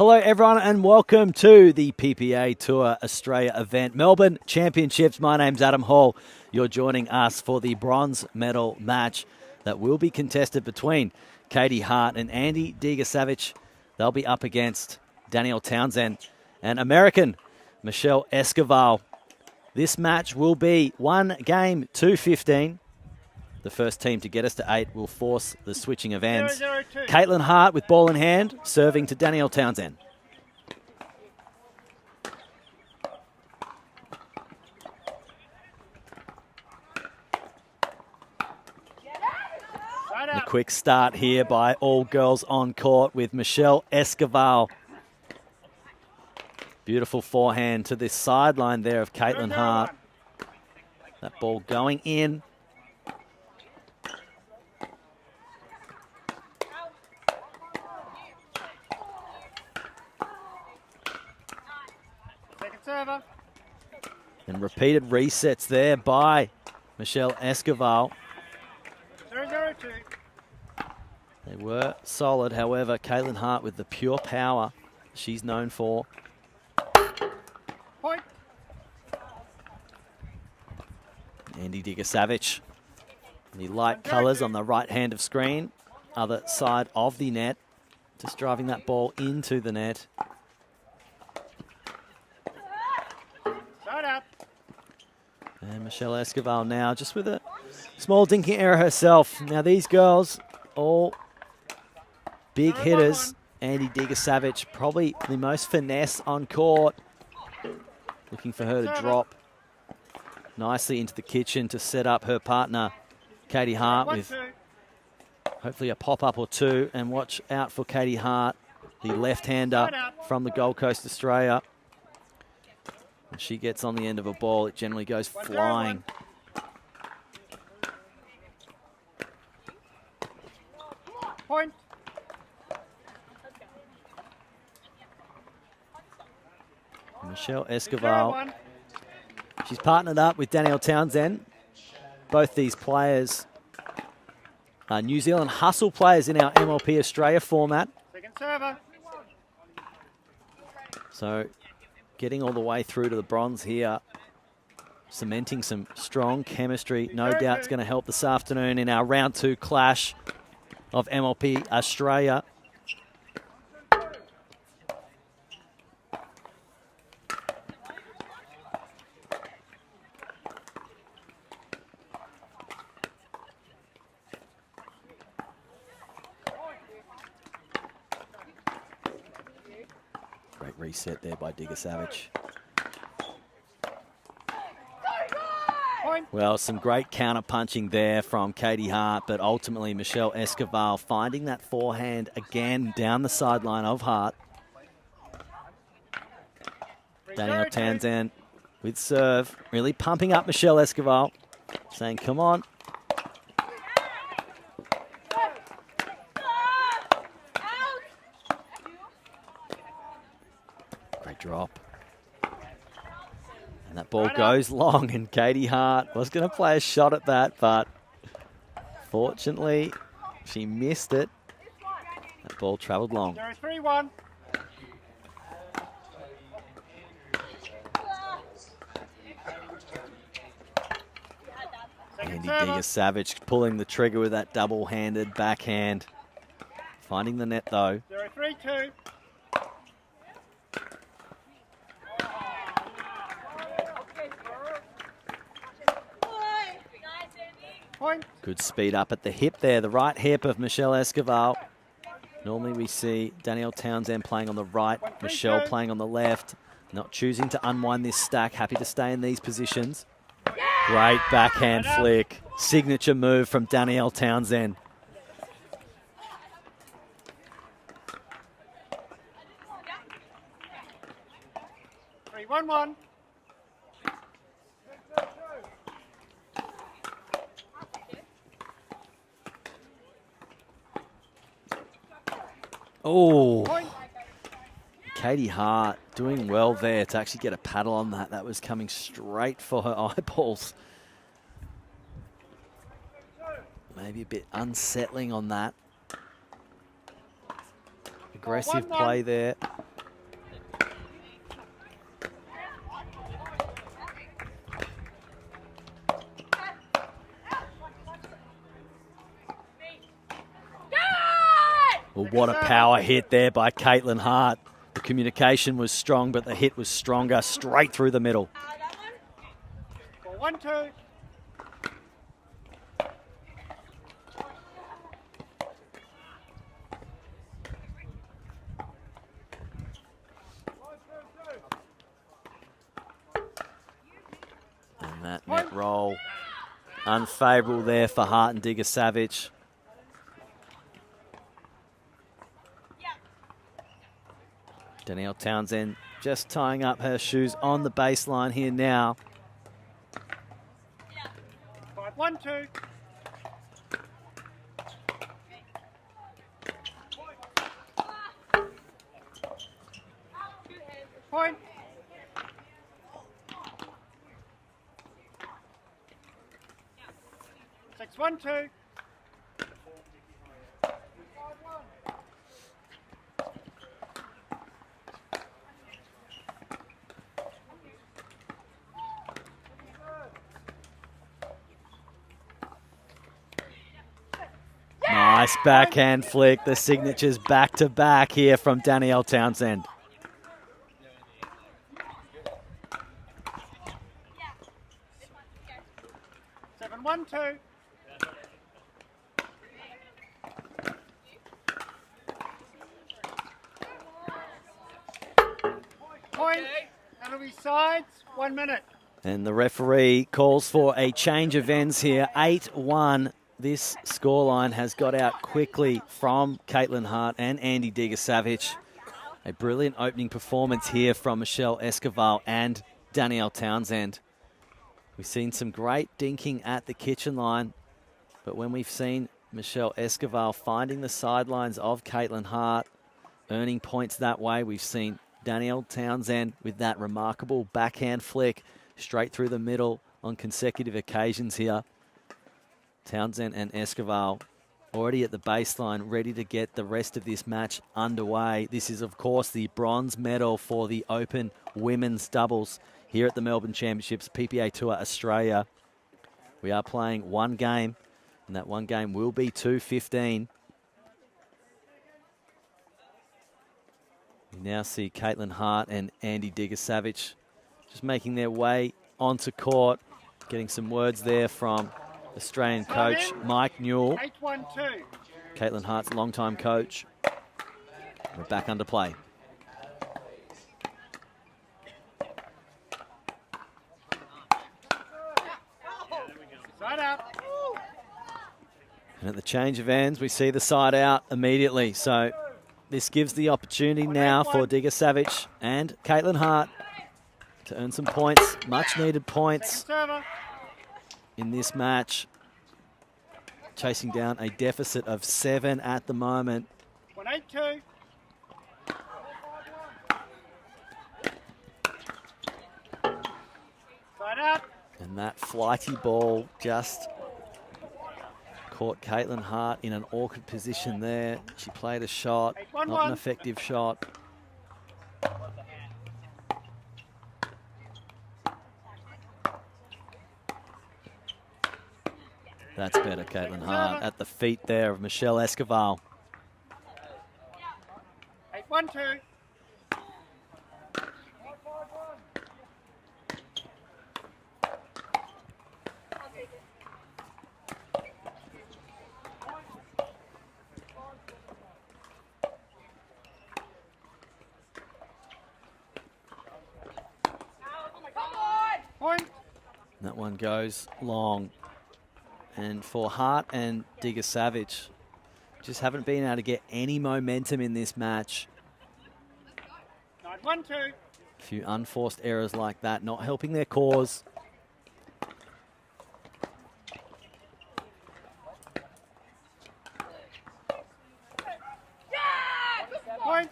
Hello everyone and welcome to the PPA Tour Australia event, Melbourne Championships. My name's Adam Hall. You're joining us for the bronze medal match that will be contested between Katie Hart and Andy Dikosavljevic. They'll be up against Danielle Townsend and American Michelle Esquivel. This match will be one game to 15. The first team to get us to 8 will force the switching of ends. Caitlin Hart with ball in hand, serving to Danielle Townsend. And a quick start here by all girls on court with Michelle Esquivel. Beautiful forehand to this sideline there of Caitlin Hart. That ball going in. And repeated resets there by Michelle Esquivel. They were solid, however, Caitlin Hart with the pure power she's known for. Point. Andy Dikosavljevic. The light colours on the right hand of screen, other side of the net. Just driving that ball into the net. And Michelle Esquivel now just with a small dinking error herself. Now these girls, all big hitters. Andy Dikosavljevic, probably the most finesse on court. Looking for her to drop nicely into the kitchen to set up her partner, Katie Hart, with hopefully a pop-up or two. And watch out for Katie Hart, the left-hander from the Gold Coast, Australia. When she gets on the end of a ball, it generally goes flying. Point. Michelle Esquivel, she's partnered up with Danielle Townsend. Both these players are New Zealand hustle players in our MLP Australia format. Second server. So getting all the way through to the bronze here, cementing some strong chemistry. No doubt it's going to help this afternoon in our round 2 clash of MLP Australia. Great reset there by Dikosavljevic. Well, some great counter punching there from Katie Hart, but ultimately Michelle Esquivel finding that forehand again down the sideline of Hart. Danielle Townsend with serve, really pumping up Michelle Esquivel, saying, come on. Great drop. And that ball goes long, and Katie Hart was going to play a shot at that, but fortunately she missed it. That ball travelled long. 3-1. Andy Dikosavljevic pulling the trigger with that double-handed backhand. Finding the net though. 3-2. Point. Good speed up at the hip there, the right hip of Michelle Esquivel. Normally we see Danielle Townsend playing on the right, Michelle playing on the left. Not choosing to unwind this stack, happy to stay in these positions. Great backhand flick. Signature move from Danielle Townsend. Three, 1-1. Oh, Katie Hart doing well there to actually get a paddle on that. That was coming straight for her eyeballs. Maybe a bit unsettling on that. Aggressive play there what a power hit there by Caitlin Hart. The communication was strong, but the hit was stronger, straight through the middle. 1-2. And that net roll, unfavourable there for Hart and Dikosavljevic. Danielle Townsend just tying up her shoes on the baseline here now. 1-2. Point. 6-1-2. Nice backhand flick. The signatures back to back here from Danielle Townsend. Seven, 1-2. Point. That'll be sides. 1 minute. And the referee calls for a change of ends here. 8-1. This scoreline has got out quickly from Caitlin Hart and Andy Dikosavljevic. A brilliant opening performance here from Michelle Esquivel and Danielle Townsend. We've seen some great dinking at the kitchen line, but when we've seen Michelle Esquivel finding the sidelines of Caitlin Hart, earning points that way, we've seen Danielle Townsend with that remarkable backhand flick straight through the middle on consecutive occasions here. Townsend and Esquivel already at the baseline, ready to get the rest of this match underway. This is, of course, the bronze medal for the Open Women's Doubles here at the Melbourne Championships, PPA Tour Australia. We are playing one game, and that one game will be 2:15. We now see Caitlin Hart and Andy Dikosavljevic just making their way onto court, getting some words there from Australian coach Mike Newell, 8-1-2. Caitlin Hart's longtime coach. We're back under play. Side out. And at the change of ends, we see the side out immediately. So this gives the opportunity now for Dikosavljevic and Caitlin Hart to earn some points, much needed points in this match. Chasing down a deficit of 7 at the moment. 1-8-2. Side out. And that flighty ball just caught Caitlin Hart in an awkward position there. She played a shot, not an effective shot. That's better, Caitlin Hart, at the feet there of Michelle Esquivel. 8-1-2. Point. That one goes long. And for Hart and Dikosavljevic, just haven't been able to get any momentum in this match. 9-1-2. A few unforced errors like that, not helping their cause. Point.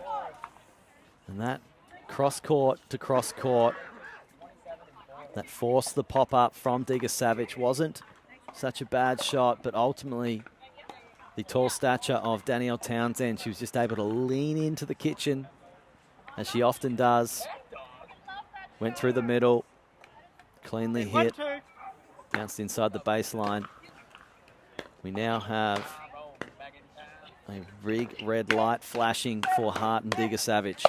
And that cross-court to cross-court that forced the pop-up from Dikosavljevic wasn't such a bad shot, but ultimately the tall stature of Danielle Townsend, she was just able to lean into the kitchen, as she often does. Went through the middle, cleanly hit, bounced inside the baseline. We now have A big red light flashing for Hart and Dikosavljevic.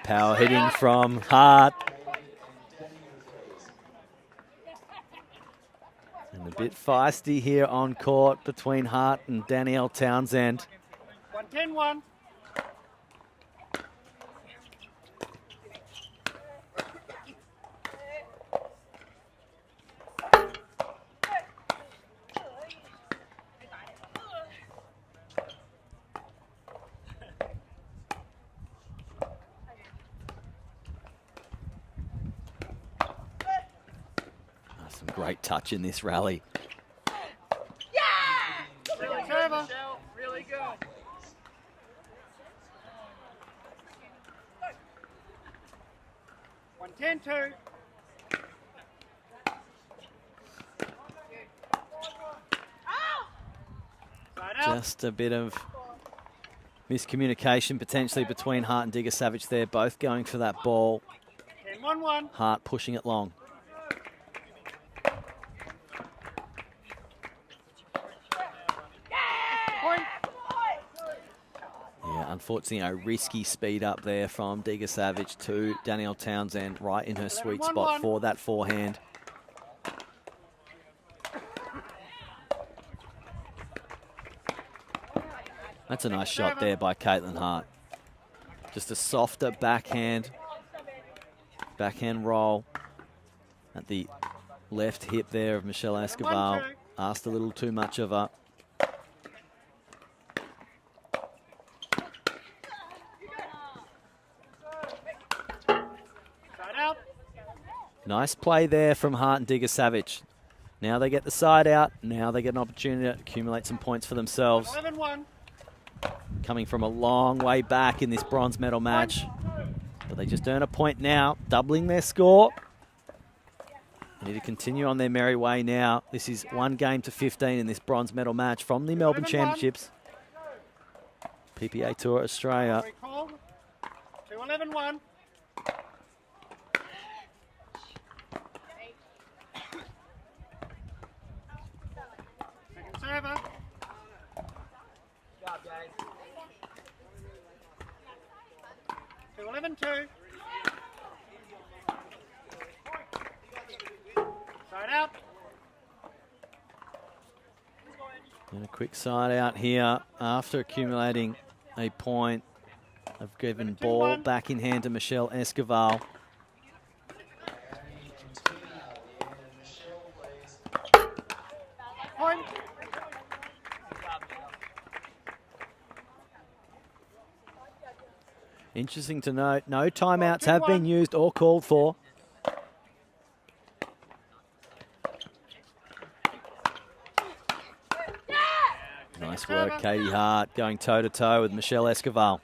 Power hitting from Hart. And a bit feisty here on court between Hart and Danielle Townsend. 1-10-1. Some great touch in this rally. Really server. Really good. One 10-2. Just a bit of miscommunication potentially between Hart and Dikosavljevic there, both going for that ball. 10-1-1. Hart pushing it long. Yeah, unfortunately a risky speed up there from Dikosavljevic to Danielle Townsend, right in her sweet spot for that forehand. That's a nice shot there by Caitlin Hart. Just a softer backhand roll at the left hip there of Michelle Esquivel. Asked a little too much of her. Nice play there from Hart and Dikosavljevic. Now they get the side out. Now they get an opportunity to accumulate some points for themselves. 11-1. Coming from a long way back in this bronze medal match. But they just earn a point now, doubling their score. They need to continue on their merry way now. This is 1 game to 15 in this bronze medal match from the Melbourne Championships. PPA Tour Australia. 2-11-1. Second server. Good job, guys. 2-11-2. Side out. And a quick side out here after accumulating a point. They've given ball back in hand to Michelle Esquivel. Point. Interesting to note, no timeouts have been used or called for. Nice work, Katie Hart, going toe-to-toe with Michelle Esquivel.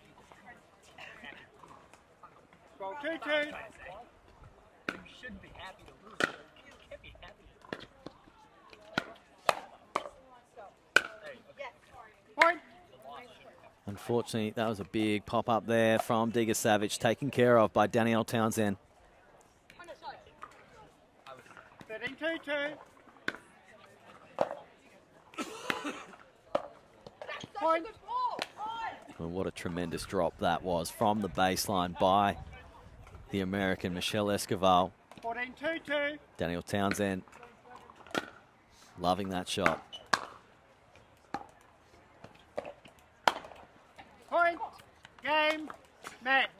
Ball 2-2. Point. Unfortunately, that was a big pop-up there from Dikosavljevic, taken care of by Danielle Townsend. 13-2-2. Point. Well, what a tremendous drop that was from the baseline by the American Michelle Esquivel. 14-2-2. Danielle Townsend loving that shot. Point. Game. Match.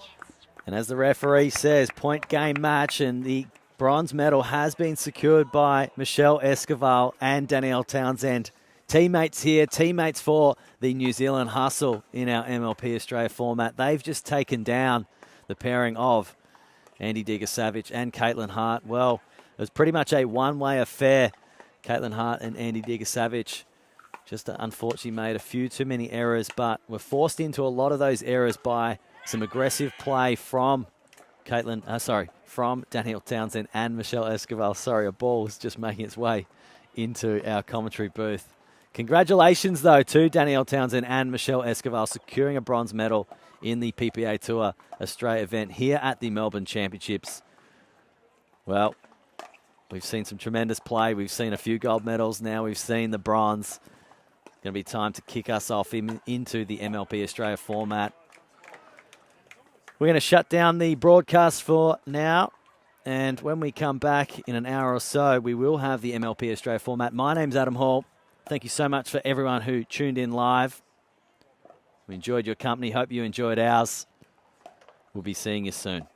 And as the referee says, point game match, and the bronze medal has been secured by Michelle Esquivel and Danielle Townsend. Teammates here, teammates for the New Zealand Hustle in our MLP Australia format. They've just taken down the pairing of Andy Dikosavljevic and Caitlin Hart. Well, it was pretty much a one-way affair. Caitlin Hart and Andy Dikosavljevic just unfortunately made a few too many errors, but were forced into a lot of those errors by some aggressive play from from Danielle Townsend and Michelle Esquivel. Sorry, a ball was just making its way into our commentary booth. Congratulations, though, to Danielle Townsend and Michelle Esquivel securing a bronze medal in the PPA Tour Australia event here at the Melbourne Championships. Well, we've seen some tremendous play. We've seen a few gold medals. Now we've seen the bronze. Going to be time to kick us off into the MLP Australia format. We're going to shut down the broadcast for now. And when we come back in an hour or so, we will have the MLP Australia format. My name's Adam Hall. Thank you so much for everyone who tuned in live. We enjoyed your company. Hope you enjoyed ours. We'll be seeing you soon.